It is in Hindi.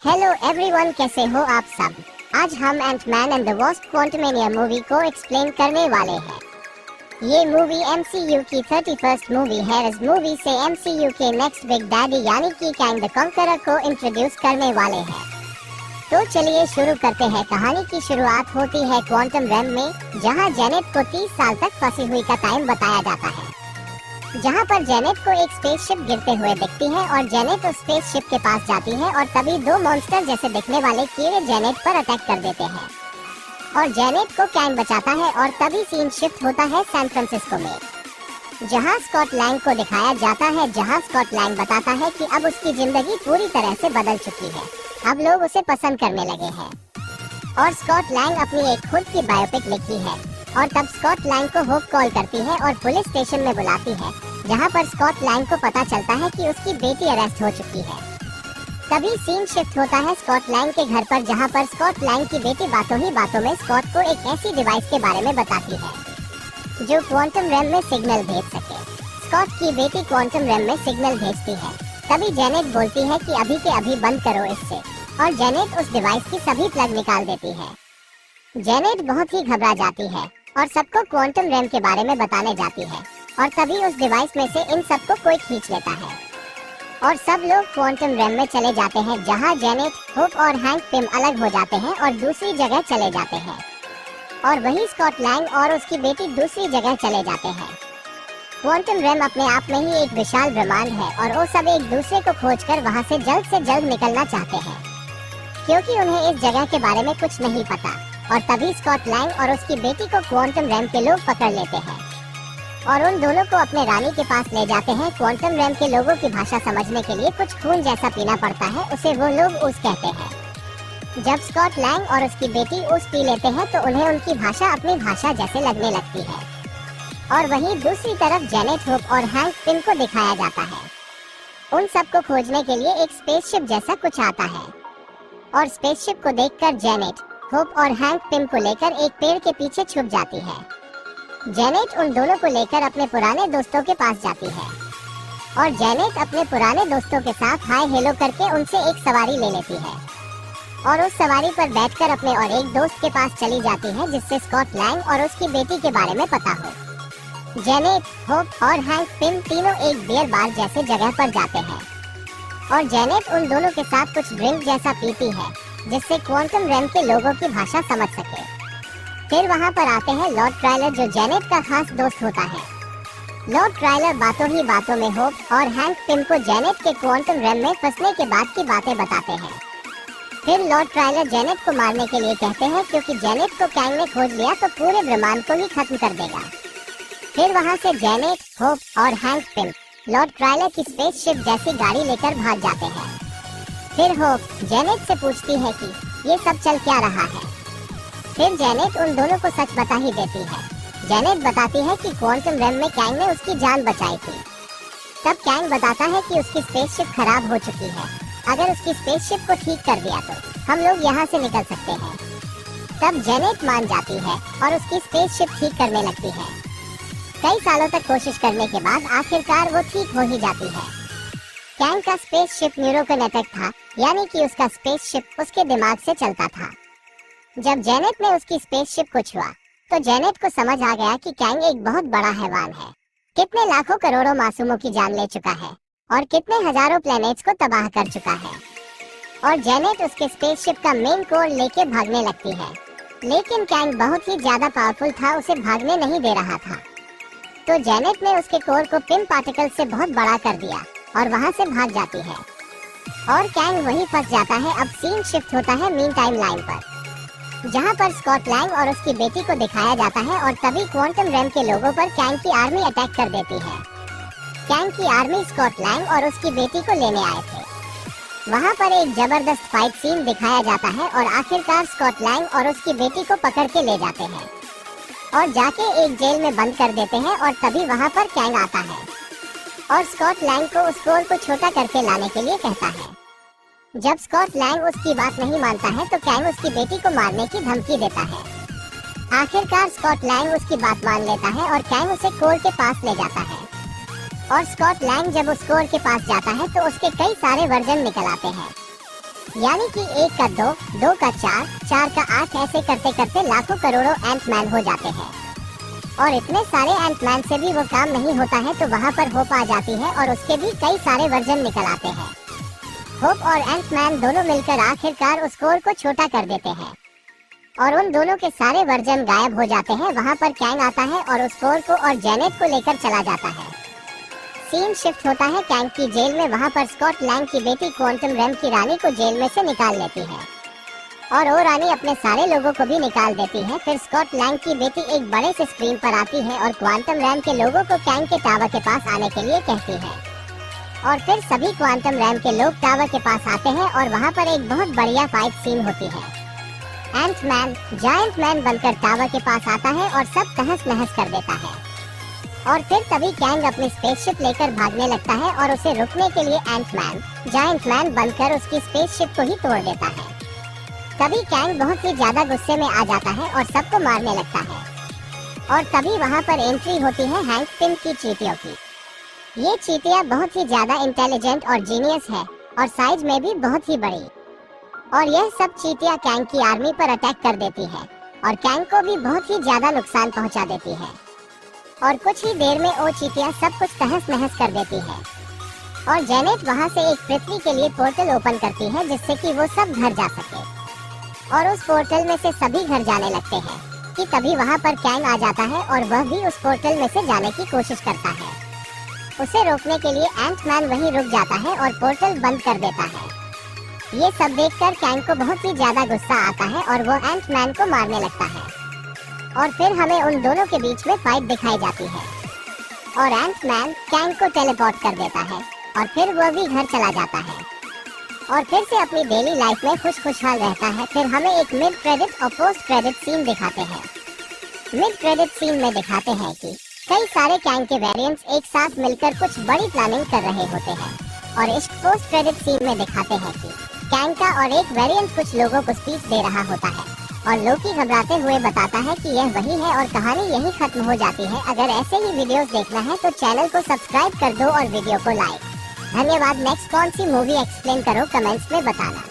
हेलो एवरीवन, कैसे हो आप सब। आज हम Ant Man and the Wasp Quantumania movie को एक्सप्लेन करने वाले हैं। ये मूवी एमसीयू की 31st मूवी है। इस मूवी से एमसीयू के नेक्स्ट बिग डैडी यानी कि कैंग द कॉन्करर को इंट्रोड्यूस करने वाले हैं। तो चलिए शुरू करते हैं। कहानी की शुरुआत होती है क्वांटम रैम में, जहां जेनेट को 30 साल तक फंसी हुई का टाइम बताया जाता है। जहां पर जेनेट को एक स्पेसशिप गिरते हुए दिखती है और जेनेट उस स्पेसशिप के पास जाती है और तभी दो मॉन्स्टर जैसे दिखने वाले कीड़े जेनेट पर अटैक कर देते हैं और जेनेट को कैंग बचाता है। और तभी सीन शिफ्ट होता है सैन फ्रांसिस्को में, जहां स्कॉट लैंग को दिखाया जाता है, जहां स्कॉट लैंग बताता है कि अब उसकी जिंदगी पूरी तरह से बदल चुकी है। अब लोग उसे पसंद करने लगे हैं और स्कॉट लैंग अपनी एक खुद की बायोपिक लिखी है। और तब स्कॉट लैंग को होप कॉल करती है और पुलिस स्टेशन में बुलाती है, जहां पर स्कॉट लैंग को पता चलता है कि उसकी बेटी अरेस्ट हो चुकी है। तभी सीन शिफ्ट होता है स्कॉट लैंग के घर पर, जहां पर स्कॉट लैंग की बेटी बातों ही बातों में स्कॉट को एक ऐसी डिवाइस के बारे में बताती है जो क्वांटम रैम में सिग्नल भेज सके। स्कॉट की बेटी क्वांटम रैम में सिग्नल भेजती है। तभी जेनेट बोलती है कि अभी के अभी बंद करो इससे, और जेनेट उस डिवाइस की सभी प्लग निकाल देती है। जेनेट बहुत ही घबरा जाती है और सबको क्वांटम रैम के बारे में बताने जाती है। और तभी उस डिवाइस में से इन सबको कोई खींच लेता है और सब लोग क्वांटम रैम में चले जाते हैं, जहां जेनेट, होप और हैंक पिम अलग हो जाते हैं और दूसरी जगह चले जाते हैं। और वही स्कॉट लैंग और उसकी बेटी दूसरी जगह चले जाते हैं। क्वांटम रैम अपने आप में ही एक विशाल ब्रह्मांड है और वो सब एक दूसरे को खोजकर वहां से जल्द निकलना चाहते हैं, क्योंकि उन्हें इस जगह के बारे में कुछ नहीं पता। और तभी स्कॉट लैंग और उसकी बेटी को क्वांटम रैम के लोग पकड़ लेते हैं और उन दोनों को अपने रानी के पास ले जाते हैं। क्वांटम रैम के लोगों की भाषा समझने के लिए कुछ खून जैसा पीना पड़ता है, उसे वो लोग ऊस कहते हैं। जब स्कॉट लैंग और उसकी बेटी ऊस पी लेते हैं तो उन्हें उनकी भाषा अपनी भाषा जैसे लगने लगती है। और वहीं दूसरी तरफ जेनेट, होप और हैंक पिम को दिखाया जाता है। उन सबको खोजने के लिए एक स्पेसशिप जैसा कुछ आता है और स्पेसशिप को देखकर जेनेट, होप और हैंक पिम को लेकर एक पेड़ के पीछे छुप जाती है। जेनेट उन दोनों को लेकर अपने पुराने दोस्तों के पास जाती है और जेनेट अपने पुराने दोस्तों के साथ हाय हेलो करके उनसे एक सवारी ले लेती है और उस सवारी पर बैठकर अपने और एक दोस्त के पास चली जाती है, जिससे स्कॉट लैंग और उसकी बेटी के बारे में पता हो। जेनेट, होप और हैंक पिम तीनों एक बियर बार जैसे जगह पर जाते हैं और जेनेट उन दोनों के साथ कुछ ड्रिंक जैसा पीती है, जिससे क्वांटम रैम के लोगों की भाषा समझ सके। फिर वहां पर आते हैं लॉर्ड ट्रायलर, जो जेनेट का खास दोस्त होता है। लॉर्ड ट्रायलर बातों ही बातों में होप और हैंक पिम को जेनेट के क्वांटम रैम में फंसने के बाद की बातें बताते हैं। फिर लॉर्ड ट्रायलर जेनेट को मारने के लिए कहते हैं, क्योंकि जेनेट को कैंग ने खोज लिया तो पूरे ब्रह्मांड को ही खत्म कर देगा। फिर वहां से जेनेट, होप और हैंक पिम लॉर्ड ट्रायलर की स्पेसशिप जैसी गाड़ी लेकर भाग जाते हैं। फिर होप जेनेट से पूछती है कि ये सब चल क्या रहा है। फिर जेनेट उन दोनों को सच बता ही देती है। जेनेट बताती है कि क्वांटम रैम में कैंग ने उसकी जान बचाई थी। तब कैंग बताता है कि उसकी स्पेसशिप खराब हो चुकी है, अगर उसकी स्पेसशिप को ठीक कर दिया तो हम लोग यहाँ से निकल सकते हैं। तब जेनेट मान जाती है और उसकी स्पेसशिप ठीक करने लगती है। कई सालों तक कोशिश करने के बाद आखिरकार वो ठीक हो ही जाती है। कैंग का स्पेसशिप न्यूरोकिनेटिक था, यानी कि उसका स्पेसशिप उसके दिमाग से चलता था। जब जेनेट ने उसकी स्पेसशिप को छुआ तो जेनेट को समझ आ गया कि कैंग एक बहुत बड़ा हैवान है, कितने लाखों करोड़ों मासूमों की जान ले चुका है और कितने हजारों प्लैनेट्स को तबाह कर चुका है। और जेनेट उसके स्पेसशिप का मेन कोर लेके भागने लगती है, लेकिन कैंग बहुत ही ज्यादा पावरफुल था, उसे भागने नहीं दे रहा था। तो जेनेट ने उसके कोर को पिम पार्टिकल से बहुत बड़ा कर दिया और वहां से भाग जाती है और कैंग वहीं फंस जाता है। अब सीन शिफ्ट होता है मीन टाइम लाइन पर, जहां पर स्कॉट लैंग और उसकी बेटी को दिखाया जाता है और तभी क्वांटम रैम के लोगों पर कैंग की आर्मी अटैक कर देती है। कैंग की आर्मी स्कॉट लैंग और उसकी बेटी को लेने आए थे। वहां पर एक जबरदस्त फाइट सीन दिखाया जाता है और आखिरकार स्कॉट लैंग और उसकी बेटी को पकड़ के ले जाते हैं और जाके एक जेल में बंद कर देते हैं। और तभी वहां पर कैंग आता है और स्कॉट लैंग को उस कोर को छोटा करके लाने के लिए कहता है। जब स्कॉट लैंग उसकी बात नहीं मानता है तो कैंग उसकी बेटी को मारने की धमकी देता है। आखिरकार स्कॉट लैंग उसकी बात मान लेता है और कैंग उसे कोर के पास ले जाता है। और स्कॉट लैंग जब उस कोर के पास जाता है तो उसके कई सारे वर्जन निकल आते हैं यानी कि 1 का 2, 2 का 4, 4 का 8 ऐसे करते करते लाखों करोड़ों एंटमैन हो जाते हैं। और इतने सारे एंटमैन से भी वो काम नहीं होता है तो वहाँ पर होप आ जाती है और उसके भी कई सारे वर्जन निकल आते हैं। होप और एंटमैन दोनों मिलकर आखिरकार उस कोर को छोटा कर देते हैं और उन दोनों के सारे वर्जन गायब हो जाते हैं। वहाँ पर कैंग आता है और उस कोर को और जेनेट को लेकर चला जाता है। सीन शिफ्ट होता है कैंग की जेल में। वहाँ पर स्कॉट लैंग की बेटी क्वांटम रैम की रानी को जेल में से निकाल लेती है और वो रानी अपने सारे लोगों को भी निकाल देती है। फिर स्कॉट लैंग की बेटी एक बड़े से स्क्रीन पर आती है और क्वांटम रैम के लोगों को कैंग के टावर के पास आने के लिए कहती है और फिर सभी क्वांटम रैम के लोग टावर के पास आते हैं और वहाँ पर एक बहुत बढ़िया फाइट सीन होती है। एंटमैन जायंट मैन बनकर टावर के पास आता है और सब तहस नहस कर देता है और फिर तभी कैंग अपनी स्पेसशिप लेकर भागने लगता है और उसे रुकने के लिए एंटमैन जायंट मैन बनकर उसकी स्पेसशिप को ही तोड़ देता है। तभी कैंग बहुत ही ज्यादा गुस्से में आ जाता है और सबको मारने लगता है और तभी वहाँ पर एंट्री होती है हैंक पिम की चींटियों की। ये चींटियां बहुत ही ज्यादा इंटेलिजेंट और जीनियस है और साइज में भी बहुत ही बड़ी और यह सब चींटियां कैंग की आर्मी पर अटैक कर देती है और कैंग को भी बहुत ही ज्यादा नुकसान पहुंचा देती है और कुछ ही देर में वो चींटियां सब कुछ तहस नहस कर देती है और जेनेट वहां से एक पृथ्वी के लिए पोर्टल ओपन करती है जिससे कि वो सब घर जा सके और उस पोर्टल में से सभी घर जाने लगते हैं कि तभी वहां पर कैंग आ जाता है और वह भी उस पोर्टल में से जाने की कोशिश करता है। उसे रोकने के लिए एंटमैन वहीं रुक जाता है और पोर्टल बंद कर देता है। ये सब देखकर कैंग को बहुत ही ज्यादा गुस्सा आता है और वो एंटमैन को मारने लगता है और फिर हमें उन दोनों के बीच में फाइट दिखाई जाती है और एंटमैन कैंग को टेलीपोर्ट कर देता है और फिर वह भी घर चला जाता है और फिर से अपनी डेली लाइफ में खुशहाल रहता है। फिर हमें एक मिड क्रेडिट और पोस्ट क्रेडिट सीन दिखाते हैं। मिड क्रेडिट सीन में दिखाते हैं कि कई सारे कैंग के वेरिएंट्स एक साथ मिलकर कुछ बड़ी प्लानिंग कर रहे होते हैं और इस पोस्ट क्रेडिट सीन में दिखाते हैं कि कैंग का और एक वेरिएंट कुछ लोगों को स्पीच दे रहा होता है और लोकी घबराते हुए बताता है कि यह वही है और कहानी यही खत्म हो जाती है। अगर ऐसे ही वीडियोस देखना है तो चैनल को सब्सक्राइब कर दो और वीडियो को लाइक। धन्यवाद। नेक्स्ट कौन सी मूवी एक्सप्लेन करो कमेंट्स में बताना।